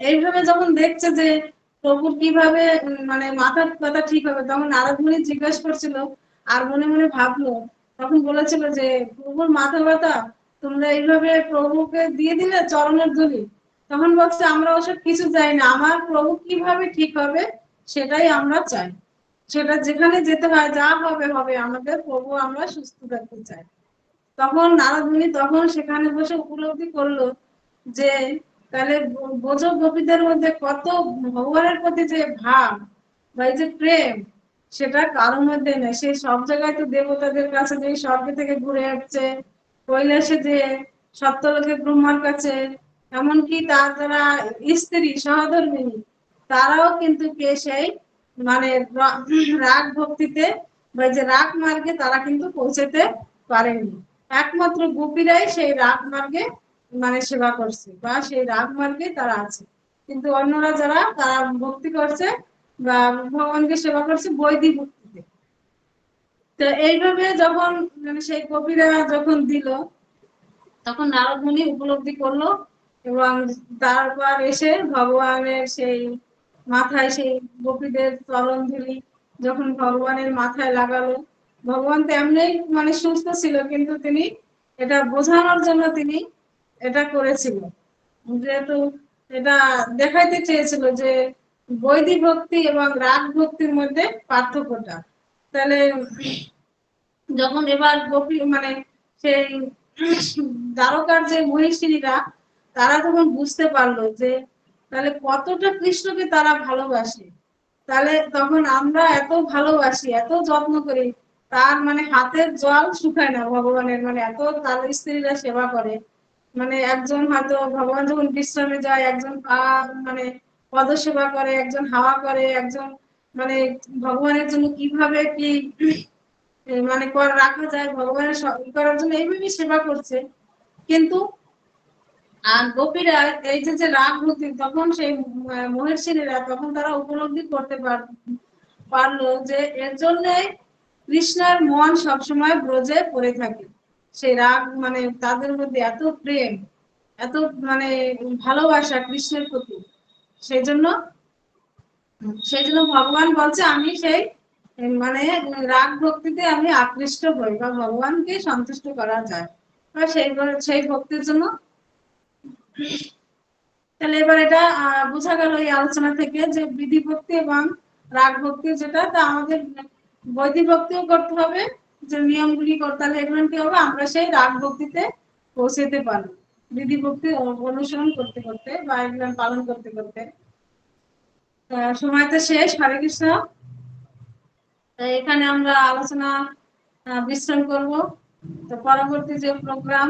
এইভাবে যখন দেখছে যে প্রভুর কিভাবে মানে মাথার ব্যথা ঠিক হবে, তখন নারদ মুনি জিজ্ঞাসা করছিল আর মনে মনে ভাবলো, তখন বলেছিল যে প্রভুর মাথা ব্যথা তোমরা এইভাবে প্রভুকে দিয়ে দিলে চরণের ধুলি। তখন বলছে আমরা ওসব কিছু চাই না, আমার প্রভু কিভাবে ঠিক হবে সেটাই আমরা চাই, সেটা যেখানে যেতে হয় যা হবে হবে, আমাদের প্রভু আমরা সুস্থ থাকতে চাই। তখন নারদ মুনি তখন সেখানে বসে উপলব্ধি করলো যে তাহলে বোঝো গোপীদের মধ্যে কত ভগবানের প্রতি যে ভাব বা এই যে প্রেম, সেটা কারোর মধ্যে নেই। সে সব জায়গায় তো দেবতাদের কাছে যে স্বর্গ থেকে ঘুরে আসছে, কৈলাসে যে সপ্তলোকে ব্রহ্মার কাছে, এমনকি তার যারা স্ত্রী সহধর্মিনী তারাও কিন্তু কে সেই মানে রাগ ভক্তিতে বা যে রাগ মার্গে তারা কিন্তু পৌঁছাতে পারেনি। একমাত্র গোপীরাই সেই রাগ মার্গে মানে সেবা করছে বা সেই রাগ মার্গে তারা আছে। কিন্তু অন্যরা যারা তারা ভক্তি করছে বা ভগবানকে সেবা করছে বৈদিক ভক্তিতে। তো এইভাবে যখন মানে সেই কবিরা যখন দিল, তখন নারদ মুনি উপলব্ধি করলো এবং তারপর এসে ভগবানের সেই মাথায় সেই গোপীদের চরণ ধুলি যখন ভগবানের মাথায় লাগালো, ভগবান তো এমনি মানে সুস্থ ছিল, কিন্তু তিনি এটা বোঝানোর জন্য তিনি এটা করেছিল, যেহেতু এটা দেখাইতে চেয়েছিল যে বৈদিক ভক্তি এবং রাগ ভক্তির মধ্যে পার্থক্যটা। তাহলে যখন এবার গোপী মানে সেই দ্বারকার যে মহিষীরা তারা তখন বুঝতে পারলো যে তাহলে কতটা কৃষ্ণকে তারা ভালোবাসে, তাহলে তখন আমরা এত ভালোবাসি এত যত্ন করি, তার মানে হাতের জল শুকায় না ভগবানের, মানে এত তার স্ত্রীরা সেবা করে। মানে একজন হয়তো ভগবান যখন বিশ্রামে যায় একজন পা মানে পদ সেবা করে, একজন হাওয়া করে, একজন মানে ভগবানের জন্য কিভাবে কি মানে রাখা যায় ভগবানের করার জন্য এইভাবে সেবা করছে। কিন্তু আর গোপীরা এই যে রাগ ভক্তি, তখন সেই মহের্ষিরা তখন তারা উপলব্ধি করতে পারলো যে এর জন্য কৃষ্ণের মন সবসময় ব্রজে পড়ে থাকে। সেই রাগ মানে তাদের মধ্যে এত প্রেম, এত মানে ভালোবাসা কৃষ্ণের প্রতি। সেই জন্য ভগবান বলছে আমি সেই মানে রাগ ভক্তিতে আমি আকৃষ্ট হই বা ভগবানকে সন্তুষ্ট করা যায় বা সেই ভক্তির জন্য। তাহলে এবার এটা বোঝা গেল এই আলোচনা থেকে যে বিধি ভক্তি এবং রাগ ভক্তি যেটা, তা আমাদের বৈদিক ভক্তিও করতে হবে, যে নিয়মগুলি করতে হবে, এগুলো কি হবে আমরা সেই রাগ ভক্তিতে পৌঁছাতে পারবো বিধি ভক্তি অনুসরণ করতে করতে বা এগুলো পালন করতে করতে। সময় তো শেষ, হরে কৃষ্ণ। এখানে আমরা আলোচনা বিশ্রাম করব। তো পরবর্তী যে প্রোগ্রাম